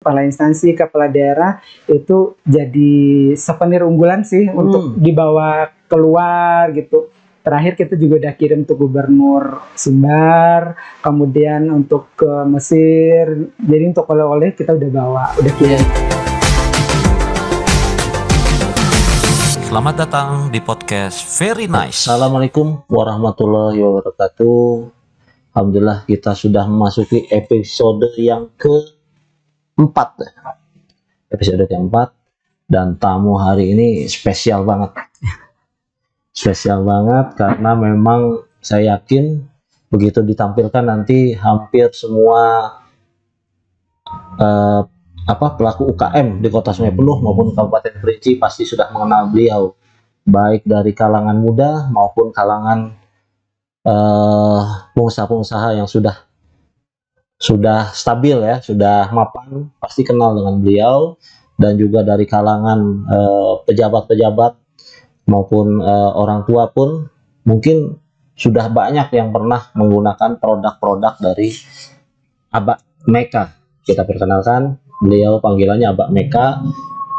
kepala instansi, kepala daerah itu jadi souvenir unggulan sih untuk dibawa keluar gitu. Terakhir kita juga udah kirim untuk Gubernur Sumbar, kemudian untuk ke Mesir. Jadi untuk oleh-oleh kita udah bawa, udah kirim. Selamat datang di podcast Very Nice. Assalamualaikum warahmatullahi wabarakatuh. Alhamdulillah kita sudah memasuki episode yang keempat. Episode keempat. Dan tamu hari ini spesial banget. Spesial banget karena memang saya yakin begitu ditampilkan nanti hampir semua pelaku UKM di Kota Sungai Penuh maupun Kabupaten Kerinci pasti sudah mengenal beliau, baik dari kalangan muda maupun kalangan pengusaha-pengusaha yang sudah stabil ya, sudah mapan, pasti kenal dengan beliau, dan juga dari kalangan pejabat-pejabat maupun orang tua pun mungkin sudah banyak yang pernah menggunakan produk-produk dari Abak Meka. Kita perkenalkan, beliau panggilannya Abak Meka.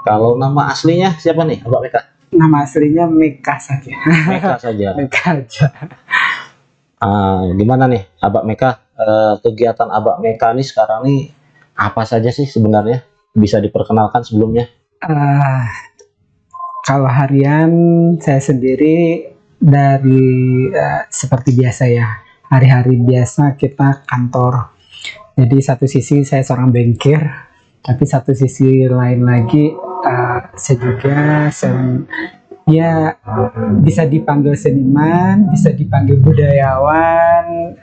Kalau nama aslinya siapa nih Abak Meka? Nama aslinya Meka saja. Meka saja. Meka aja. Gimana nih Abak Meka? Kegiatan Abak Meka nih sekarang nih apa saja sih sebenarnya? Bisa diperkenalkan sebelumnya? Kalau harian saya sendiri dari seperti biasa ya, hari-hari biasa kita kantor. Jadi satu sisi saya seorang bankir, tapi satu sisi lain lagi saya juga bisa dipanggil seniman, bisa dipanggil budayawan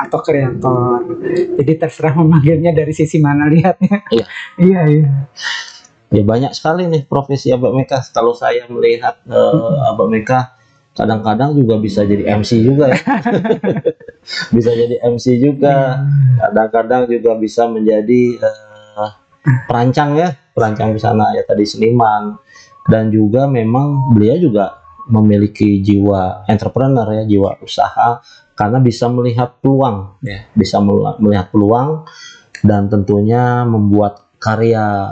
atau kreator. Jadi terserah memanggilnya dari sisi mana lihatnya. Iya. Ya banyak sekali nih profesi Abak Meka. Kalau saya melihat Abak Meka kadang-kadang juga bisa jadi MC juga ya. Bisa jadi MC juga. Kadang-kadang juga bisa menjadi perancang ya, perancang busana ya, tadi seniman. Dan juga memang beliau juga memiliki jiwa entrepreneur ya, jiwa usaha, karena bisa melihat peluang ya, bisa melihat peluang dan tentunya membuat karya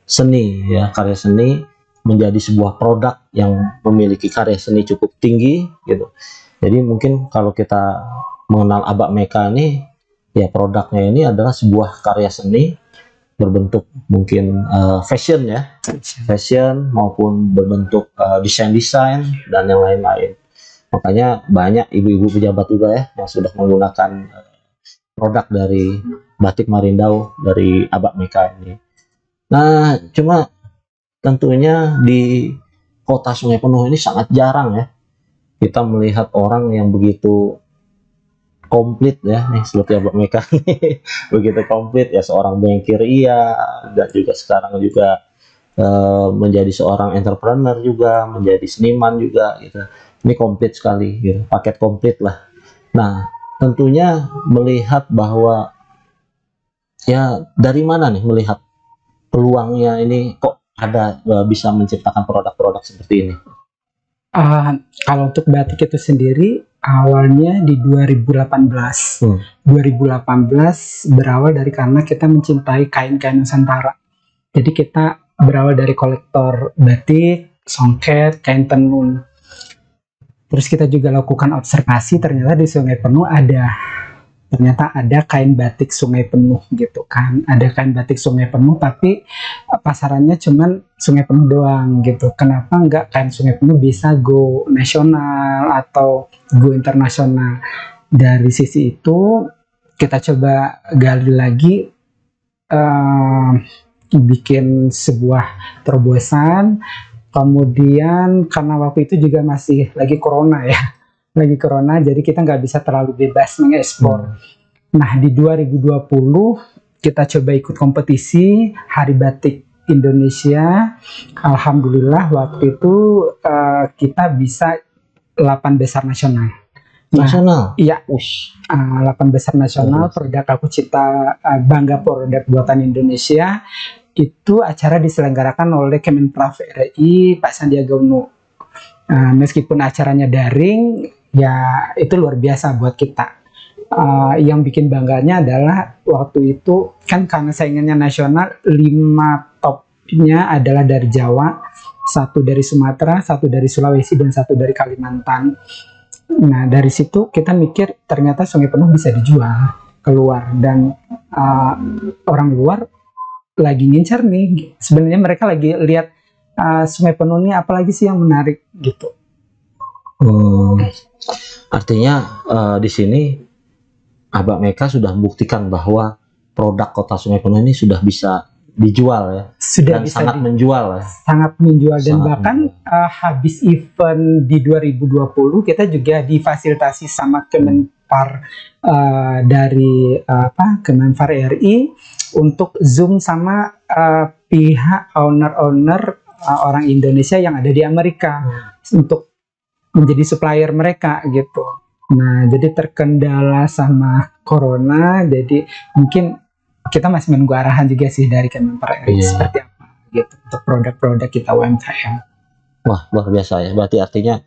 seni ya, karya seni menjadi sebuah produk yang memiliki karya seni cukup tinggi gitu. Jadi mungkin kalau kita mengenal Abak Meka ini ya, produknya ini adalah sebuah karya seni berbentuk mungkin fashion ya, fashion maupun berbentuk desain dan yang lain-lain. Makanya banyak ibu-ibu pejabat juga ya yang sudah menggunakan produk dari batik Marindau dari Abak Meka ini. Nah, cuma tentunya di Kota Sungai Penuh ini sangat jarang ya kita melihat orang yang begitu komplit ya, nih seperti Abak Meka nih, begitu komplit ya, seorang bankir iya, dan juga sekarang juga menjadi seorang entrepreneur juga, menjadi seniman juga gitu. Ini komplit sekali gitu, paket komplit lah. Nah, tentunya melihat bahwa ya dari mana nih melihat peluangnya ini kok ada bisa menciptakan produk-produk seperti ini? Kalau untuk batik itu sendiri awalnya di 2018. 2018 berawal dari karena kita mencintai kain-kain Nusantara. Jadi kita berawal dari kolektor batik, songket, kain tenun. Terus kita juga lakukan observasi, ternyata di Sungai Penuh ternyata ada kain batik Sungai Penuh gitu kan, ada kain batik Sungai Penuh tapi pasarannya cuman Sungai Penuh doang gitu. Kenapa enggak kain Sungai Penuh bisa go nasional atau go internasional? Dari sisi itu kita coba gali lagi, bikin sebuah terobosan. Kemudian karena waktu itu juga masih lagi corona ya, jadi kita nggak bisa terlalu bebas mengekspor. Nah, di 2020 kita coba ikut kompetisi Hari Batik Indonesia. Alhamdulillah waktu itu kita bisa 8 besar nasional. Nasional? Iya, 8 besar nasional. Produk Aku Cinta Bangga Produk Buatan Indonesia. Itu acara diselenggarakan oleh Kemenparekraf RI Pak Sandiaga Uno. Meskipun acaranya daring, ya itu luar biasa buat kita. Yang bikin bangganya adalah waktu itu kan karena saingannya nasional, 5 topnya adalah dari Jawa, 1 dari Sumatera, 1 dari Sulawesi, dan 1 dari Kalimantan. Nah dari situ kita mikir ternyata Sungai Penuh bisa dijual keluar, dan orang luar lagi ngincar nih. Sebenarnya mereka lagi lihat Sungai Penuh ini apalagi sih yang menarik gitu. Artinya di sini Abak Meka sudah membuktikan bahwa produk Kota Sungai Penuh ini sudah bisa dijual ya, sudah dan bisa sangat menjual ya. Sangat menjual, dan Sangat bahkan habis event di 2020 kita juga difasilitasi sama Kemenpar dari Kemenpar RI untuk Zoom sama pihak owner orang Indonesia yang ada di Amerika untuk menjadi supplier mereka gitu. Nah, jadi terkendala sama corona, jadi mungkin kita masih menunggu arahan juga sih dari Kemenpar RI seperti apa gitu untuk produk-produk kita UMKM. Wah, luar biasa ya. Berarti artinya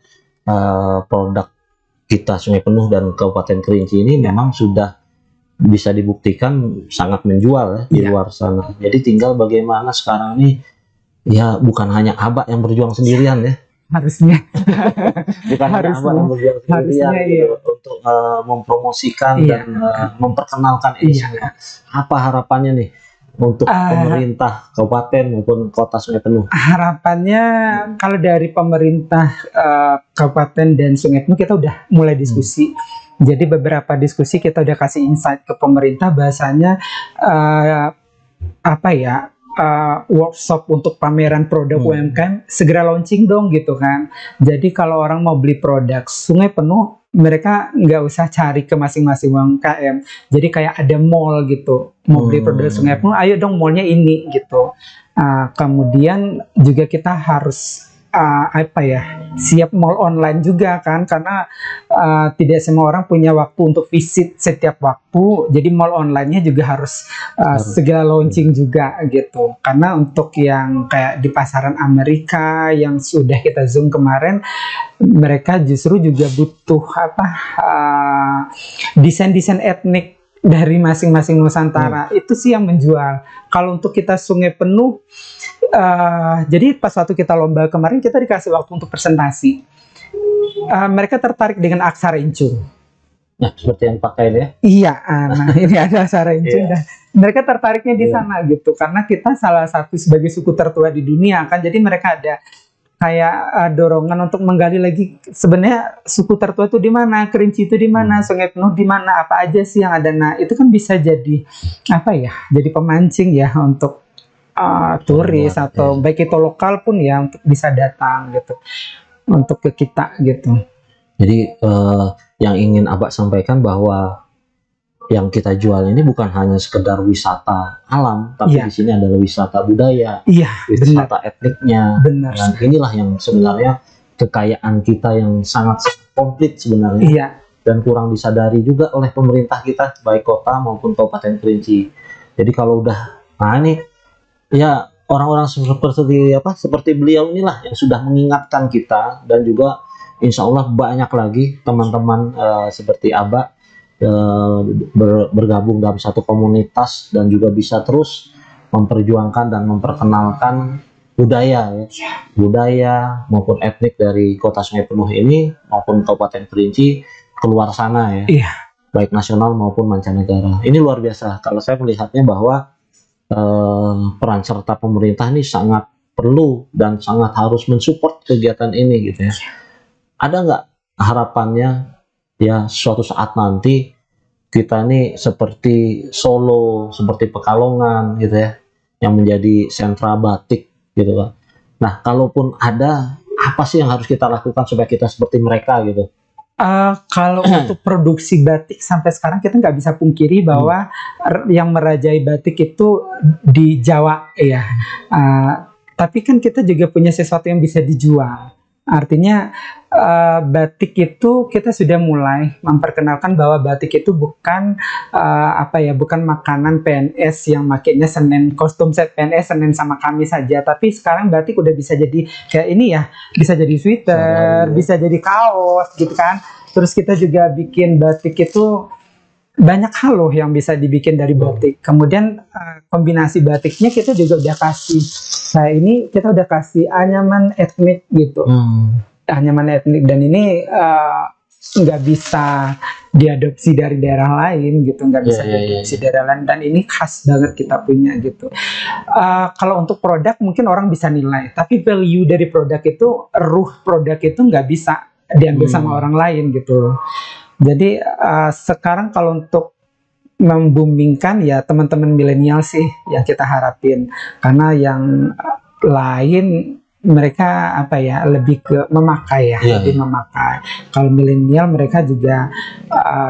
produk kita Sungai Penuh dan Kabupaten Kerinci ini memang sudah bisa dibuktikan sangat menjual ya di luar sana. Jadi tinggal bagaimana sekarang nih, ya bukan hanya Abak yang berjuang sendirian ya. Harusnya. Bukan hanya Abak yang berjuang sendirian gitu, untuk mempromosikan dan memperkenalkan ini. Apa harapannya nih untuk pemerintah kabupaten maupun Kota Sungai Penuh? Harapannya kalau dari pemerintah kabupaten dan Sungai Penuh kita udah mulai diskusi. Jadi beberapa diskusi kita udah kasih insight ke pemerintah, bahasanya workshop untuk pameran produk UMKM segera launching dong gitu kan. Jadi kalau orang mau beli produk Sungai Penuh, mereka nggak usah cari ke masing-masing UMKM. Jadi kayak ada mall gitu, mau beli produk Sungai Penuh, ayo dong mallnya ini gitu. Kemudian juga kita harus siap mall online juga kan, karena tidak semua orang punya waktu untuk visit setiap waktu. Jadi mall online-nya juga harus segera launching juga gitu. Karena untuk yang kayak di pasaran Amerika yang sudah kita zoom kemarin, mereka justru juga butuh desain-desain etnik dari masing-masing Nusantara. Itu sih yang menjual. Kalau untuk kita Sungai Penuh, jadi pas waktu kita lomba kemarin kita dikasih waktu untuk presentasi. Mereka tertarik dengan aksara Encung. Nah, seperti yang pakai ya? Iya, nah ini ada aksara Encung. Dan mereka tertariknya di sana gitu, karena kita salah satu sebagai suku tertua di dunia kan. Jadi mereka ada kayak dorongan untuk menggali lagi sebenarnya suku tertua itu di mana, Kerinci itu di mana, Sungai Penuh di mana, apa aja sih yang ada. Nah itu kan bisa jadi jadi pemancing ya untuk turis atau baik itu lokal pun ya untuk bisa datang gitu untuk ke kita gitu. Jadi yang ingin Abak sampaikan bahwa yang kita jual ini bukan hanya sekedar wisata alam, tapi di sini adalah wisata budaya, wisata etniknya. Benar. Dan inilah yang sebenarnya kekayaan kita yang sangat komplit sebenarnya, dan kurang disadari juga oleh pemerintah kita, baik kota maupun Kabupaten Kerinci. Jadi kalau udah, ini ya orang-orang seperti beliau inilah yang sudah mengingatkan kita, dan juga insya Allah banyak lagi teman-teman seperti Abak bergabung dalam satu komunitas dan juga bisa terus memperjuangkan dan memperkenalkan budaya maupun etnik dari Kota Sungai Penuh ini maupun Kabupaten Kerinci keluar sana ya, baik nasional maupun mancanegara. Ini luar biasa kalau saya melihatnya bahwa peran serta pemerintah ini sangat perlu dan sangat harus mensupport kegiatan ini gitu ya. Ada nggak harapannya ya suatu saat nanti kita nih seperti Solo, seperti Pekalongan gitu ya, yang menjadi sentra batik gitu kan. Nah, kalaupun ada, apa sih yang harus kita lakukan supaya kita seperti mereka gitu? Kalau untuk produksi batik sampai sekarang kita nggak bisa pungkiri bahwa yang merajai batik itu di Jawa ya. Tapi kan kita juga punya sesuatu yang bisa dijual. Artinya batik itu kita sudah mulai memperkenalkan bahwa batik itu bukan bukan makanan PNS yang makainya Senin, kostum set PNS Senin sama Kamis saja, tapi sekarang batik udah bisa jadi kayak ini ya, bisa jadi sweater, bisa jadi kaos gitu kan. Terus kita juga bikin batik itu banyak hal loh yang bisa dibikin dari batik. Kemudian kombinasi batiknya kita juga udah kasih. Nah ini kita udah kasih anyaman etnik gitu. Anyaman etnik, dan ini nggak bisa diadopsi dari daerah lain gitu, nggak bisa diadopsi daerah lain, dan ini khas banget kita punya gitu. Kalau untuk produk mungkin orang bisa nilai, tapi value dari produk itu, ruh produk itu nggak bisa diambil sama orang lain gitu. Jadi sekarang kalau untuk memboomingkan ya teman-teman milenial sih yang kita harapin, karena yang lain mereka apa ya, lebih ke memakai ya, lebih memakai. Kalau milenial mereka juga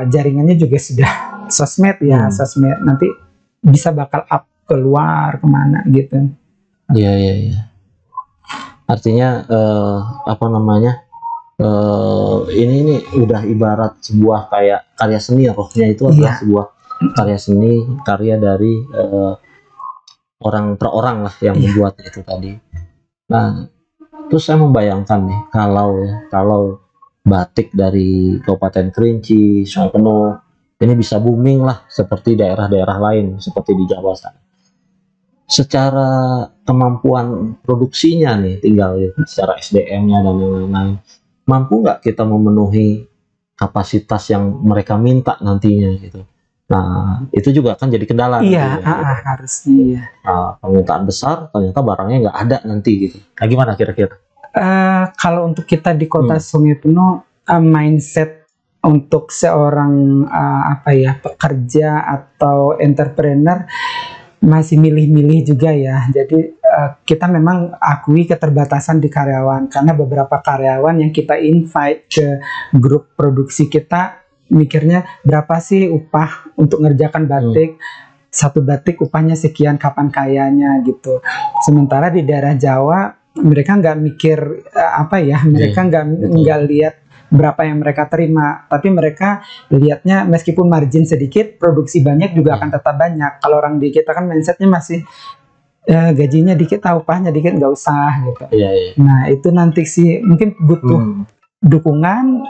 jaringannya juga sudah sosmed ya, sosmed, nanti bisa bakal up keluar kemana gitu. Iya. Artinya apa namanya, ini udah ibarat sebuah kayak karya seni, rohnya itu adalah sebuah karya seni, karya dari orang per orang lah yang membuat itu tadi. Nah, terus saya membayangkan nih, kalau batik dari Kabupaten Kerinci, Sungai Penuh ini bisa booming lah seperti daerah-daerah lain seperti di Jawa sana. Secara kemampuan produksinya nih, tinggal secara SDM-nya dan lain-lain, mampu nggak kita memenuhi kapasitas yang mereka minta nantinya gitu. Nah, itu juga kan jadi kendala. Iya, harusnya. Nah, permintaan besar, ternyata barangnya nggak ada nanti gitu. Nah, gimana kira-kira? Kalau untuk kita di kota Sungai Penuh, mindset untuk seorang pekerja atau entrepreneur masih milih-milih juga ya. Jadi kita memang akui keterbatasan di karyawan, karena beberapa karyawan yang kita invite ke grup produksi kita mikirnya berapa sih upah untuk ngerjakan batik, satu batik upahnya sekian, kapan kayanya gitu. Sementara di daerah Jawa mereka nggak mikir mereka nggak lihat berapa yang mereka terima, tapi mereka lihatnya meskipun margin sedikit, produksi banyak juga akan tetap banyak. Kalau orang di kita kan mindsetnya masih gajinya dikit, upahnya dikit, nggak usah gitu. Nah itu nanti sih mungkin butuh dukungan,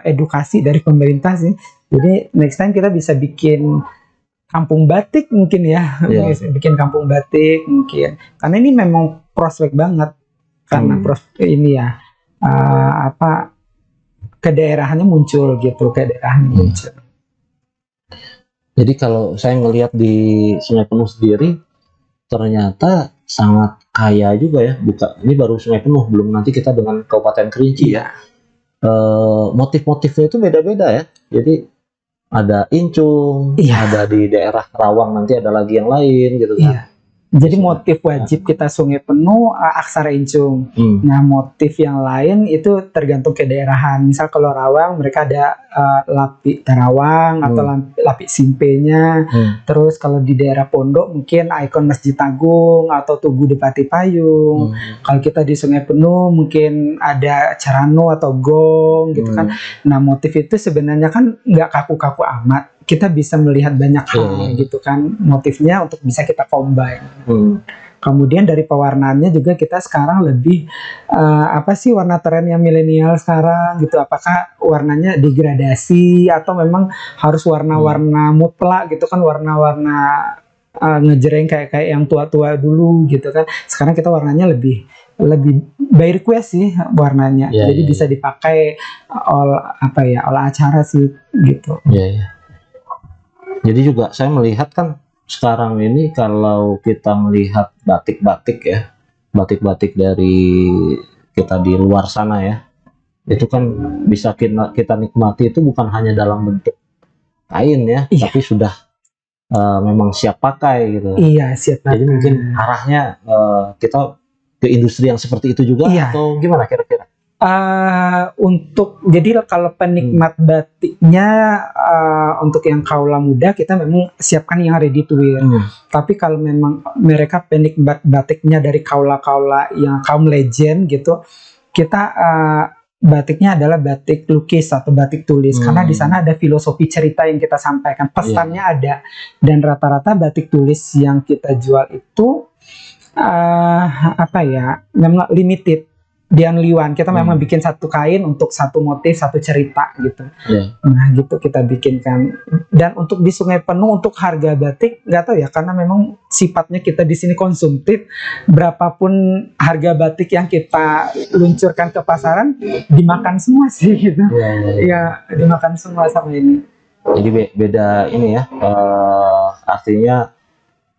edukasi dari pemerintah sih. Jadi next time kita bisa bikin kampung batik mungkin ya, bikin kampung batik mungkin, karena ini memang prospek banget, karena ini ya kedaerahannya muncul gitu, muncul. Jadi kalau saya ngelihat di Sungai Penuh sendiri, ternyata sangat kaya juga ya. Ini baru Sungai Penuh, belum nanti kita dengan Kabupaten Kerinci. Motif-motifnya itu beda-beda ya. Jadi ada incung, ada di daerah Rawang, nanti ada lagi yang lain gitu kan. Jadi motif wajib kita Sungai Penuh aksara incung. Nah motif yang lain itu tergantung kedaerahan. Misal kalau Rawang mereka ada lapik Tarawang atau lapik simpenya. Terus kalau di daerah Pondok mungkin ikon Masjid Agung atau Tugu Depati Payung. Kalau kita di Sungai Penuh mungkin ada Carano atau gong gitu kan. Nah motif itu sebenarnya kan nggak kaku-kaku amat. Kita bisa melihat banyak hal gitu kan, motifnya untuk bisa kita combine. Kemudian dari pewarnaannya juga kita sekarang lebih apa sih warna tren yang milenial sekarang gitu, apakah warnanya degradasi atau memang harus warna-warna mutlak gitu kan, warna-warna ngejreng kayak yang tua-tua dulu gitu kan. Sekarang kita warnanya lebih by request sih warnanya, jadi bisa dipakai all acara sih gitu. Jadi juga saya melihat kan sekarang ini kalau kita melihat batik-batik ya, batik-batik dari kita di luar sana ya, itu kan bisa kita nikmati itu bukan hanya dalam bentuk kain ya, tapi sudah memang siap pakai gitu. Siap pakai. Jadi mungkin arahnya kita ke industri yang seperti itu juga atau gimana kira-kira? Jadi kalau penikmat batiknya untuk yang kaula muda kita memang siapkan yang ready to wear. Tapi kalau memang mereka penikmat batiknya dari kaula-kaula yang kaum legend gitu, kita batiknya adalah batik lukis atau batik tulis, karena di sana ada filosofi cerita yang kita sampaikan, pesannya ada. Dan rata-rata batik tulis yang kita jual itu memang limited. Dian Liwan. Kita memang bikin satu kain untuk satu motif, satu cerita gitu. Nah gitu kita bikinkan. Dan untuk di Sungai Penuh untuk harga batik nggak tahu ya, karena memang sifatnya kita di sini konsumtif. Berapapun harga batik yang kita luncurkan ke pasaran dimakan semua sih gitu. Ya dimakan semua sama ini. Jadi beda ini ya, artinya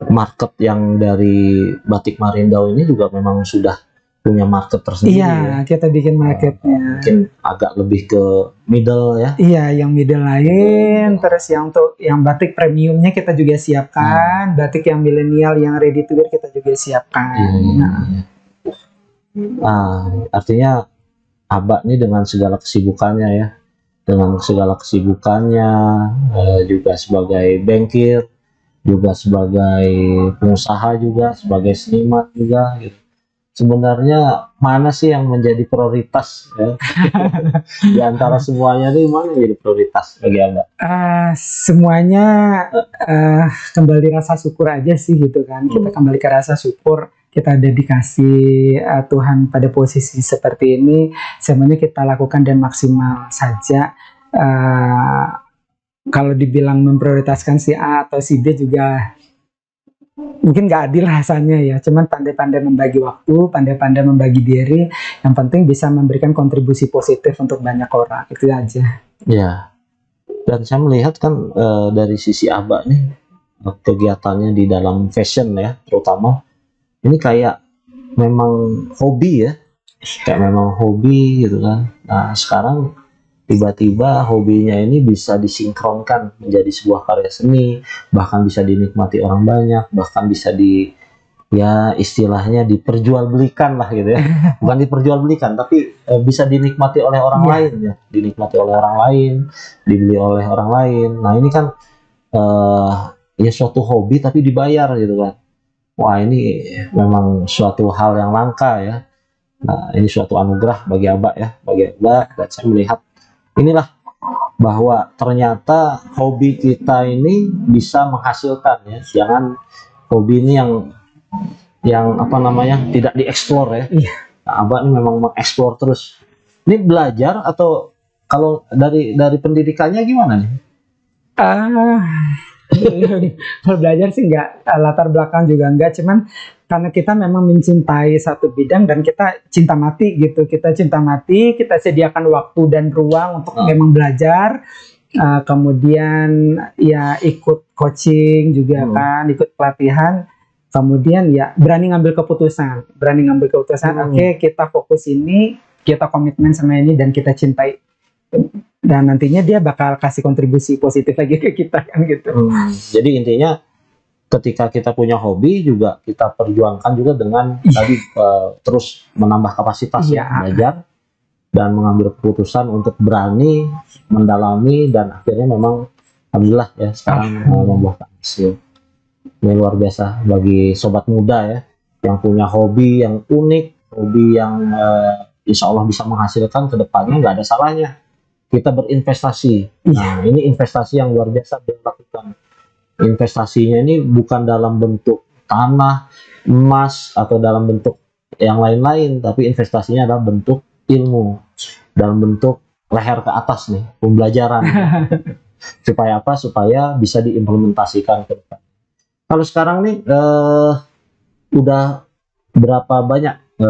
market yang dari Batik Marindau ini juga memang sudah punya market tersendiri. Iya, ya. kita bikin marketnya. Mungkin agak lebih ke middle ya. Iya, yang middle lain, terus yang untuk yang batik premiumnya kita juga siapkan, batik yang milenial yang ready to wear kita juga siapkan. Artinya Abah ini dengan segala kesibukannya ya, juga sebagai bankir, juga sebagai pengusaha, juga sebagai seniman juga gitu. Sebenarnya mana sih yang menjadi prioritas ya? Di antara semuanya ini mana yang jadi prioritas bagi Anda? Semuanya kembali rasa syukur aja sih gitu kan. Kita kembali ke rasa syukur, kita dedikasi Tuhan pada posisi seperti ini, semuanya kita lakukan dan maksimal saja. Kalau dibilang memprioritaskan si A atau si B juga mungkin nggak adil rasanya ya, cuman pandai-pandai membagi waktu, pandai-pandai membagi diri, yang penting bisa memberikan kontribusi positif untuk banyak orang, itu aja. Ya, dan saya melihat kan dari sisi Abah nih, kegiatannya di dalam fashion ya, terutama ini kayak memang hobi ya, gitu kan. Nah sekarang tiba-tiba hobinya ini bisa disinkronkan menjadi sebuah karya seni, bahkan bisa dinikmati orang banyak, bahkan bisa istilahnya diperjualbelikan lah gitu ya. Bukan diperjualbelikan, tapi bisa dinikmati oleh orang lain ya, dibeli oleh orang lain. Nah ini kan ya suatu hobi tapi dibayar gitu kan. Wah ini memang suatu hal yang langka ya. Nah ini suatu anugerah bagi Abah ya, dan saya melihat inilah bahwa ternyata hobi kita ini bisa menghasilkan ya. Jangan hobi ini yang tidak dieksplor ya. Nah, Abah ini memang mengeksplor terus. Ini belajar atau kalau dari pendidikannya gimana nih? Kalau belajar sih enggak, latar belakang juga enggak, cuman karena kita memang mencintai satu bidang dan kita cinta mati gitu, kita sediakan waktu dan ruang untuk memang belajar, kemudian ya ikut coaching juga kan, ikut pelatihan, kemudian ya berani ngambil keputusan, oke, kita fokus ini, kita komitmen sama ini dan kita cintai, dan nantinya dia bakal kasih kontribusi positif lagi ke kita kan gitu. Jadi intinya ketika kita punya hobi juga kita perjuangkan juga dengan tadi terus menambah kapasitas belajar dan mengambil keputusan untuk berani mendalami, dan akhirnya memang alhamdulillah ya sekarang membuahkan hasil. Ini luar biasa bagi sobat muda ya yang punya hobi yang unik, hobi yang insya Allah bisa menghasilkan ke depannya. Nggak ada salahnya kita berinvestasi. Nah ini investasi yang luar biasa dilakukan. Investasinya ini bukan dalam bentuk tanah, emas, atau dalam bentuk yang lain-lain, tapi investasinya adalah bentuk ilmu, dalam bentuk leher ke atas nih, pembelajaran. Supaya apa? Supaya bisa diimplementasikan ke depan. Kalau sekarang nih udah berapa banyak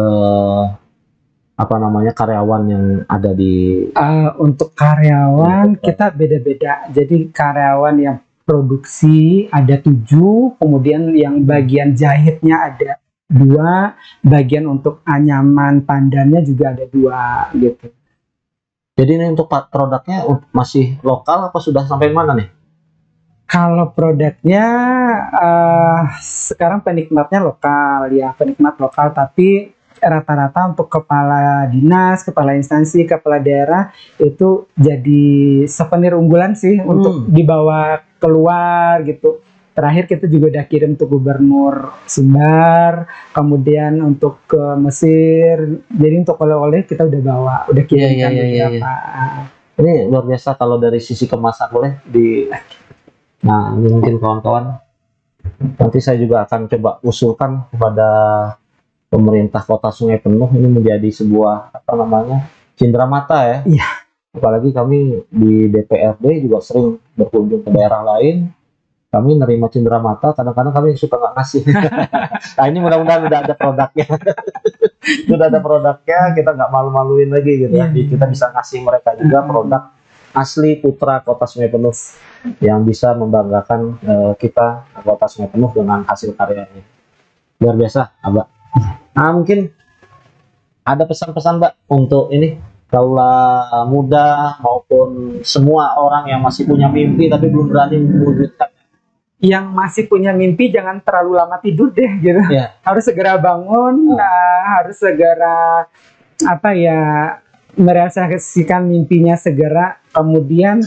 karyawan yang ada di untuk karyawan kita beda-beda. Jadi karyawan yang produksi ada 7, kemudian yang bagian jahitnya ada 2, bagian untuk anyaman pandannya juga ada 2 gitu. Jadi ini untuk produknya masih lokal apa sudah sampai mana nih? Kalau produknya sekarang penikmat lokal, tapi rata-rata untuk kepala dinas, kepala instansi, kepala daerah itu jadi souvenir unggulan sih untuk dibawa keluar gitu. Terakhir kita juga udah kirim untuk Gubernur Sumbar, kemudian untuk ke Mesir. Jadi untuk oleh-oleh kita udah kirimkan beberapa. Ini luar biasa kalau dari sisi kemasan boleh Nah ini mungkin kawan-kawan nanti saya juga akan coba usulkan kepada pemerintah Kota Sungai Penuh ini menjadi sebuah apa namanya cindera mata ya. Iya. Apalagi kami di DPRD juga sering berkunjung ke daerah lain. Kami nerima cindera mata, kadang-kadang kami suka nggak ngasih. Nah ini mudah-mudahan udah ada produknya. Sudah ada produknya, kita nggak malu-maluin lagi gitu ya. Kita bisa ngasih mereka juga produk asli putra Kota Sungai Penuh yang bisa membanggakan kita Kota Sungai Penuh dengan hasil karyanya. Luar biasa, Abah. Nah mungkin ada pesan-pesan Mbak untuk ini kaula muda maupun semua orang yang masih punya mimpi tapi belum berani mewujudkan. Yang masih punya mimpi jangan terlalu lama tidur deh gitu. Yeah. Harus segera bangun, harus segera apa ya merealisasikan mimpinya segera. Kemudian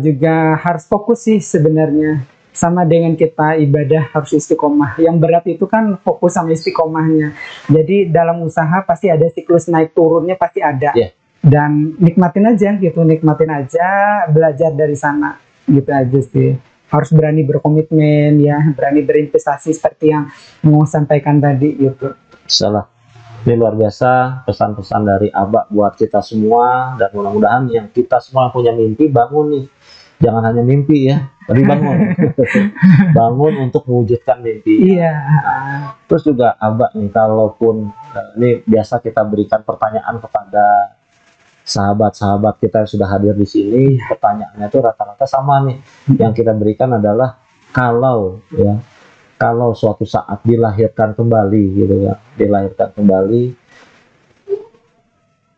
juga harus fokus sih sebenarnya. Sama dengan kita ibadah harus istiqomah. Yang berat itu kan fokus sama istiqomahnya. Jadi dalam usaha pasti ada siklus naik turunnya pasti ada. Yeah. Dan nikmatin aja gitu, nikmatin aja, belajar dari sana gitu aja sih. Harus berani berkomitmen ya, berani berinvestasi seperti yang mau sampaikan tadi gitu. Salah. Ini luar biasa pesan-pesan dari Abah buat kita semua, dan mudah-mudahan yang kita semua punya mimpi bangun nih. Jangan hanya mimpi ya, tapi bangun. Bangun untuk mewujudkan mimpi. Iya. Terus juga Abah nih, kalaupun ini biasa kita berikan pertanyaan kepada sahabat-sahabat kita yang sudah hadir di sini, pertanyaannya itu rata-rata sama nih. Yang kita berikan adalah kalau suatu saat dilahirkan kembali gitu ya, dilahirkan kembali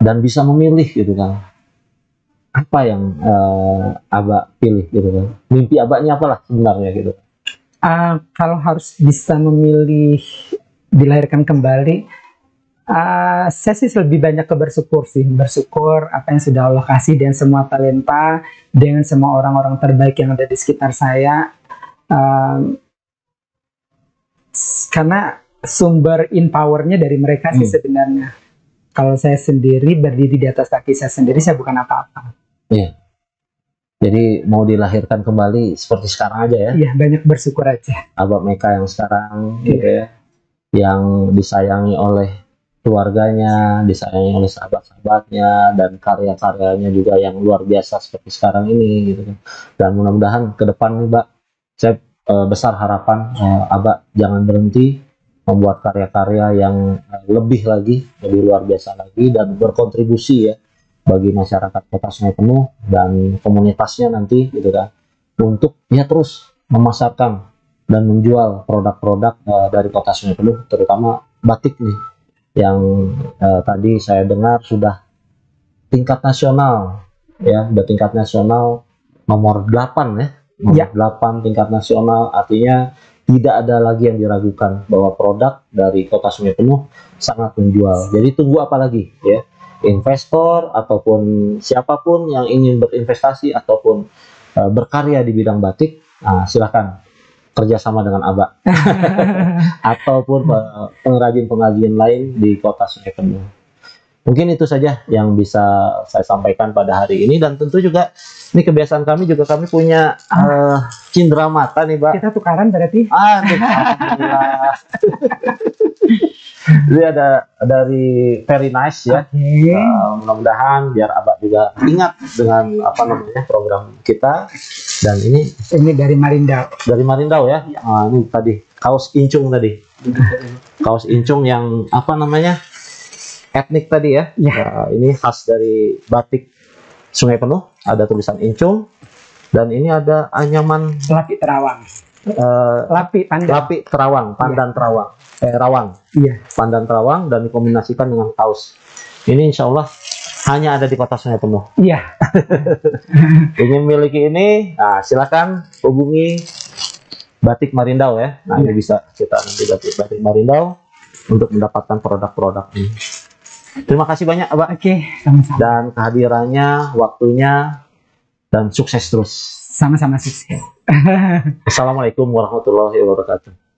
dan bisa memilih gitu kan, apa yang Abah pilih gitu kan, mimpi Abahnya apalah sebenarnya gitu. Kalau harus bisa memilih dilahirkan kembali, saya sih lebih banyak ke bersyukur sih, bersyukur apa yang sudah Allah kasih dan semua talenta dengan semua orang-orang terbaik yang ada di sekitar saya, karena sumber empowernya dari mereka sih sebenarnya. Kalau saya sendiri berdiri di atas kaki saya sendiri, saya bukan apa-apa. Iya. Jadi mau dilahirkan kembali seperti sekarang aja ya. Iya, banyak bersyukur aja. Abah Meka yang sekarang gitu ya, yang disayangi oleh keluarganya, disayangi oleh sahabat-sahabatnya, dan karya-karyanya juga yang luar biasa seperti sekarang ini gitu kan. Dan mudah-mudahan ke depan nih Mbak, saya besar harapan Abah jangan berhenti membuat karya-karya yang lebih lagi, lebih luar biasa lagi, dan berkontribusi ya bagi masyarakat Kota Sungai Penuh dan komunitasnya nanti gitu kan, untuk ya terus memasarkan dan menjual produk-produk dari Kota Sungai Penuh, terutama batik nih yang tadi saya dengar sudah tingkat nasional ya, udah tingkat nasional nomor 8 ya, nomor 8 tingkat nasional, artinya tidak ada lagi yang diragukan bahwa produk dari Kota Sungai Penuh sangat menjual. Jadi tunggu apa lagi ya, investor ataupun siapapun yang ingin berinvestasi ataupun berkarya di bidang batik, silakan kerjasama dengan Abah ataupun pengrajin-pengrajin lain di Kota Sungai Penuh. Mungkin itu saja yang bisa saya sampaikan pada hari ini, dan tentu juga ini kebiasaan kami juga, kami punya cindera mata nih Mbak. Kita tukaran berarti? Alhamdulillah. Jadi ada dari Very Nice ya. Mudah-mudahan biar Abah juga ingat dengan apa namanya program kita. Dan ini dari Marindau. Dari Marindau ya. Ini tadi kaos incung tadi. Kaos incung yang apa namanya? Etnik tadi ya. Ini khas dari batik Sungai Penuh, ada tulisan incung, dan ini ada anyaman Lapi Terawang. Lapi Terawang, pandan Terawang. Rawang. Iya. Pandan Terawang, dan dikombinasikan dengan kaos. Ini insya Allah hanya ada di Kota Sungai Penuh. Iya. Ingin memiliki ini, silakan hubungi Batik Marindau ya. Ini bisa kita nanti Batik Marindau untuk mendapatkan produk-produk ini. Terima kasih banyak Abah. Oke, sama-sama. Dan kehadirannya, waktunya, dan sukses terus. Sama-sama sukses. Assalamualaikum warahmatullahi wabarakatuh.